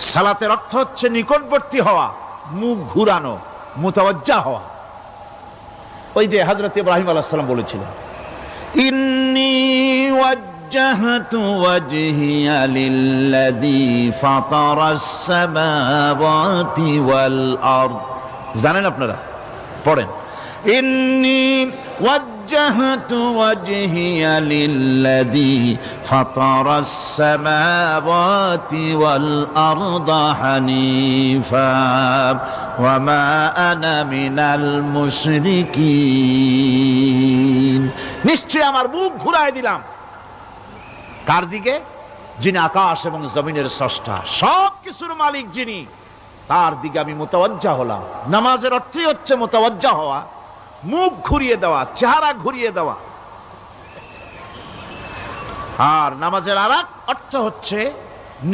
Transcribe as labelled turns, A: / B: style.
A: সালাতের অর্থ হচ্ছে নিকটবর্তী হওয়া, মুখ ঘুরানো, মুতাওয়াজ্জা হওয়া। ওই যে হযরত ইব্রাহিম আলাইহিস সালাম বলেছিলেন, ইন্নী ওয়াজ্জাহতু ওয়াজহিয়া লিল্লাযী ফাতারাস সামাওয়াতি ওয়াল আরদ। জানেন আপনারা? পড়েন, ইন্নী ওয়াজ্জাহতু ওয়াজহিয়া লিল্লাযী ফাতারাস সামাওয়াতি ওয়াল আরদা হানিফা ওয়া মা আনা মিনাল মুশরিকিন। নিশ্চয় আমার মুখ ঘুরায় দিলাম কার দিকে? যিনি আকাশ এবং জমিনের স্রষ্টা, সব কিছুর মালিক যিনি, তার দিকে আমি মুতাওয়াজ্জা হলাম। নামাজের অর্থই হচ্ছে মুতাওয়াজ্জা হওয়া, মুখ ঘুরিয়ে দেওয়া, চেহারা ঘুরিয়ে দেওয়া। আর নামাজের আরেক অর্থ হচ্ছে